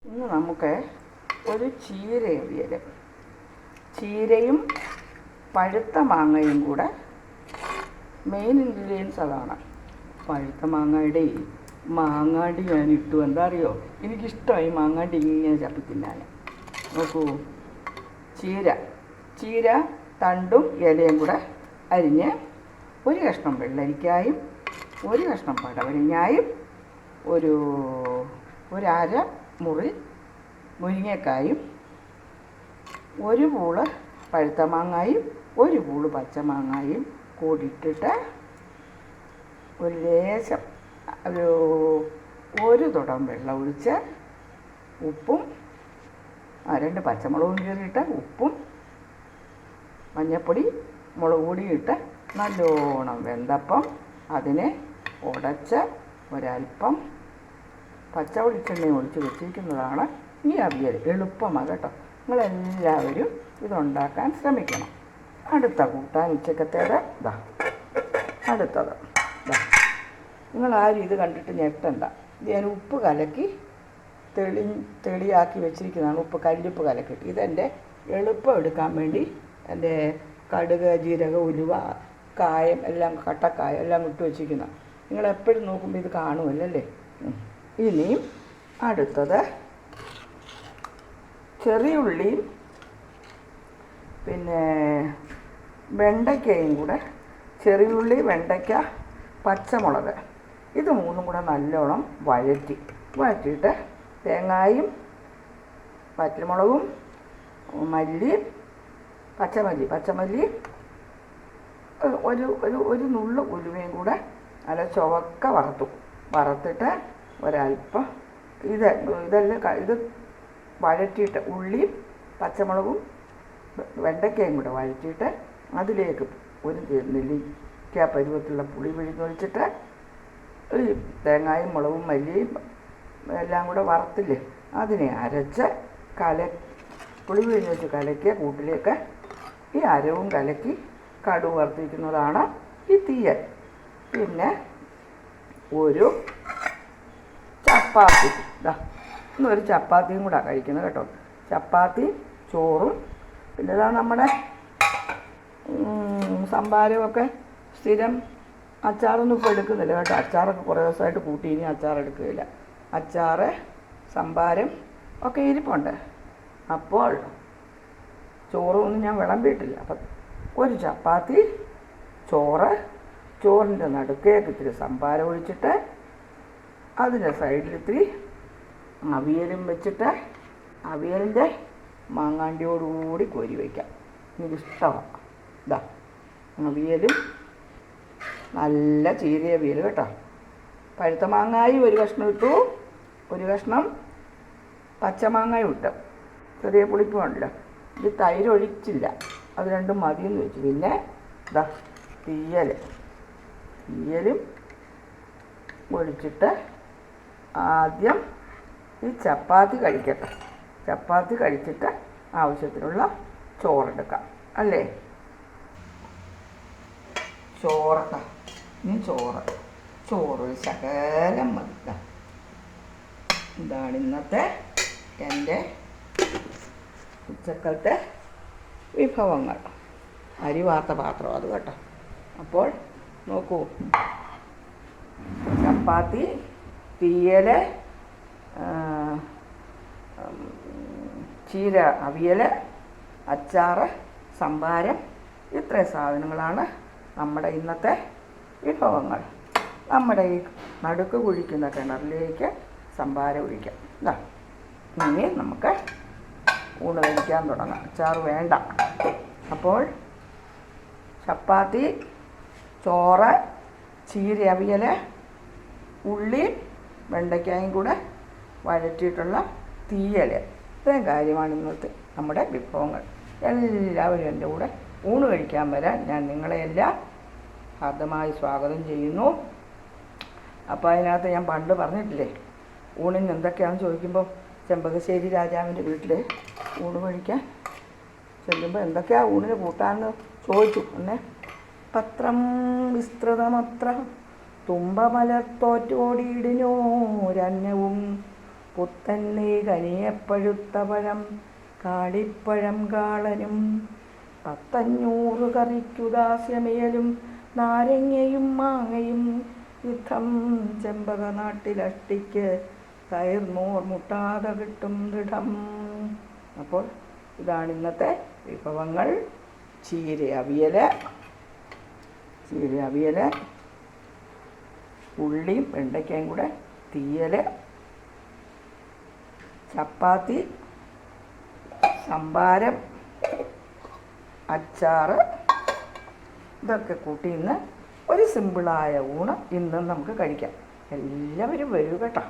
ഇന്ന് നമുക്ക് ഒരു ചീര അവിയൽ, ചീരയും പഴുത്ത മാങ്ങയും കൂടെ മെയിൻ ഇൻഗ്രീഡിയൻസ് അതാണ്. പഴുത്ത മാങ്ങയുടെ മാങ്ങാണ്ടി ഞാൻ ഇട്ടു. എന്താ അറിയോ, എനിക്കിഷ്ടമായി മാങ്ങാണ്ടി ഇങ്ങനെ ചപ്പി തിന്നാൻ. നോക്കൂ, ചീര തണ്ടും ഇലയും കൂടെ അരിഞ്ഞ് ഒരു കഷ്ണം വെള്ളരിക്കായും ഒരു കഷ്ണം പടവലങ്ങായും ഒരര മുറി മുരിങ്ങക്കായും ഒരു പൂള് പഴുത്ത മാങ്ങായും ഒരു പൂള് പച്ചമാങ്ങായും കൂടിയിട്ടിട്ട് ഒരു ലേശം ഒരു തുടം വെള്ളം ഒഴിച്ച് ഉപ്പും 2 പച്ചമുളകും കീറിയിട്ട് ഉപ്പും മഞ്ഞൾപ്പൊടി മുളക് പൊടിയും ഇട്ട് നല്ലോണം വെന്തപ്പം അതിനെ ഉടച്ച് ഒരൽപ്പം പച്ച വെളിച്ചെണ്ണയും ഒഴിച്ച് വെച്ചിരിക്കുന്നതാണ് ഈ അവിയൽ. എളുപ്പമാണ് കേട്ടോ. നിങ്ങളെല്ലാവരും ഇതുണ്ടാക്കാൻ ശ്രമിക്കണം. അടുത്ത കൂട്ടാൻ ഉച്ചക്കത്തേത് അടുത്തത് നിങ്ങളാരും ഇത് കണ്ടിട്ട് ഞെട്ടണ്ട. ഇത് ഞാൻ ഉപ്പ് കലക്കി തെളിയാക്കി വെച്ചിരിക്കുന്നതാണ്. കല്ലുപ്പ് കലക്കിയിട്ട് ഇതെൻ്റെ എളുപ്പം എടുക്കാൻ വേണ്ടി എൻ്റെ കടുക്, ജീരകം, ഉലുവ, കായം എല്ലാം, കട്ടക്കായം എല്ലാം ഇട്ട് വെച്ചിരിക്കുന്നതാണ്. നിങ്ങളെപ്പോഴും നോക്കുമ്പോൾ ഇത് കാണുമല്ലേ. ഇനിയും അടുത്തത് ചെറിയുള്ളിയും പിന്നെ വെണ്ടയ്ക്കയും കൂടെ, ചെറിയുള്ളി, വെണ്ടയ്ക്ക, പച്ചമുളക് ഇത് മൂന്നും കൂടെ നല്ലോണം വഴറ്റിയിട്ട് തേങ്ങായും വറ്റൽമുളകും മല്ലിയും പച്ചമല്ലി ഒരു നുള്ളു ഉലുവയും കൂടെ നല്ല ചുവക്ക വറുത്തിട്ട് ഒരൽപ്പം ഇത് വഴറ്റിയിട്ട് ഉള്ളിയും പച്ചമുളകും വെണ്ടയ്ക്കയും കൂടെ വഴറ്റിയിട്ട് അതിലേക്ക് ഒരു നെല്ലിക്ക പരുവത്തിലുള്ള പുളി പിഴിഞ്ഞൊഴിച്ചിട്ട് ഈ തേങ്ങായും മുളകും മല്ലിയും എല്ലാം കൂടെ വറുത്തില്ലേ അതിനെ അരച്ച് പുളി പിഴിഞ്ഞൊഴിച്ച് കലക്കിയ കൂട്ടിലേക്ക് ഈ അരവും കലക്കി കടുക് വറുത്തിരിക്കുന്നതാണ് ഈ തീയൽ. പിന്നെ ഒരു ചപ്പാത്തി, ഇന്നൊരു ചപ്പാത്തിയും കൂടെ കഴിക്കുന്നത് കേട്ടോ. ചപ്പാത്തി, ചോറും പിന്നെ നമ്മുടെ സംഭാരമൊക്കെ സ്ഥിരം അച്ചാറൊന്നും ഇപ്പോൾ എടുക്കുന്നില്ല കേട്ടോ. അച്ചാറൊക്കെ കുറേ ദിവസമായിട്ട് കൂട്ടി, ഇനി അച്ചാർ എടുക്കുകയില്ല. അച്ചാറ്, സംഭാരം ഒക്കെ ഇരിപ്പുണ്ട്. അപ്പോൾ ചോറൊന്നും ഞാൻ വിളമ്പിയിട്ടില്ല. അപ്പം ഒരു ചപ്പാത്തി, ചോറിൻ്റെ നടുക്കേക്ക് ഇത്തിരി സംഭാരം ഒഴിച്ചിട്ട് അതിൻ്റെ സൈഡിൽ ഇത്തിരി അവിയലും വെച്ചിട്ട് അവിയലിൻ്റെ മാങ്ങാണ്ടിയോടുകൂടി കോരി വയ്ക്കാം. എനിക്കിഷ്ടമാണ്. അവിയലും നല്ല ചീര അവിയൽ കേട്ടോ. പഴുത്ത മാങ്ങായും ഒരു കഷ്ണം ഇട്ടു, ഒരു കഷ്ണം പച്ചമാങ്ങായും ഇട്ടു. ചെറിയ പുളിപ്പുണ്ടല്ലോ. ഇത് തൈര് ഒഴിച്ചില്ല, അത് രണ്ടും മതിയെന്ന് വെച്ചു. പിന്നെ തീയലും ഒഴിച്ചിട്ട് ആദ്യം ഈ ചപ്പാത്തി കഴിക്കട്ടെ. ചപ്പാത്തി കഴിച്ചിട്ട് ആവശ്യത്തിനുള്ള ചോറെടുക്കാം അല്ലേ. ഇനി ചോറ് ശകലം മതി. ഇതാണ് ഇന്നത്തെ എൻ്റെ ഉച്ചക്കലത്തെ വിഭവങ്ങൾ. അരി വാർത്ത പാത്രം അത് കേട്ടോ. അപ്പോൾ നോക്കൂ, ചപ്പാത്തി, തീയൽ, ചീര അവിയൽ, അച്ചാറ്, സംഭാരം, ഇത്രയും സാധനങ്ങളാണ് നമ്മുടെ ഇന്നത്തെ വിഭവങ്ങൾ. നമ്മുടെ ഈ നടുക്ക് കുഴിക്കുന്ന കിണറിലേക്ക് സംഭാരം ഒഴിക്കാം. ഇനി നമുക്ക് ഊണ് കഴിക്കാൻ തുടങ്ങാം. അച്ചാറ് വേണ്ട. അപ്പോൾ ചപ്പാത്തി, ചോറ്, ചീര അവിയൽ, ഉള്ളി, വെണ്ടയ്ക്കായും കൂടെ വഴറ്റിയിട്ടുള്ള തീയൽ, ഇത്രയും കാര്യമാണ് ഇന്നത്തെ നമ്മുടെ വിഭവങ്ങൾ. എല്ലാവരും എൻ്റെ കൂടെ ഊണ് കഴിക്കാൻ വരാൻ ഞാൻ നിങ്ങളെയെല്ലാം ഹാർദമായി സ്വാഗതം ചെയ്യുന്നു. അപ്പോൾ അതിനകത്ത് ഞാൻ പണ്ട് പറഞ്ഞിട്ടില്ലേ, ഊണിന് എന്തൊക്കെയാണെന്ന് ചോദിക്കുമ്പോൾ ചെമ്പകശ്ശേരി രാജാവിൻ്റെ വീട്ടിൽ ഊണ് കഴിക്കാൻ ചെല്ലുമ്പോൾ എന്തൊക്കെയാണ് ഊണിന് കൂട്ടാമെന്ന് ചോദിച്ചു. പത്രം വിസ്തൃതമത്ര തുമ്പമലർത്തോറ്റോടിയിടിനോരന്നവും പുത്തന്നീ കനിയപ്പഴുത്ത പഴം കാളിപ്പഴം കാളനും 10-500 കറിക്കു ദാസ്യമേലും നാരങ്ങയും മാങ്ങയും യുദ്ധം ചെമ്പക നാട്ടിലഷ്ടിക്ക് തൈർമോർ മുട്ടാതെ കിട്ടും ദൃഢം. അപ്പോൾ ഇതാണ് ഇന്നത്തെ വിഭവങ്ങൾ. ചീര അവിയൽ, ഉള്ളിയും വെണ്ടയ്ക്കയും കൂടെ തീയൽ, ചപ്പാത്തി, സംഭാരം, അച്ചാർ, ഇതൊക്കെ കൂട്ടി ഇന്ന് ഒരു സിമ്പിളായ ഊണ് ഇന്നും നമുക്ക് കഴിക്കാം. എല്ലാവരും വരൂ കേട്ടോ.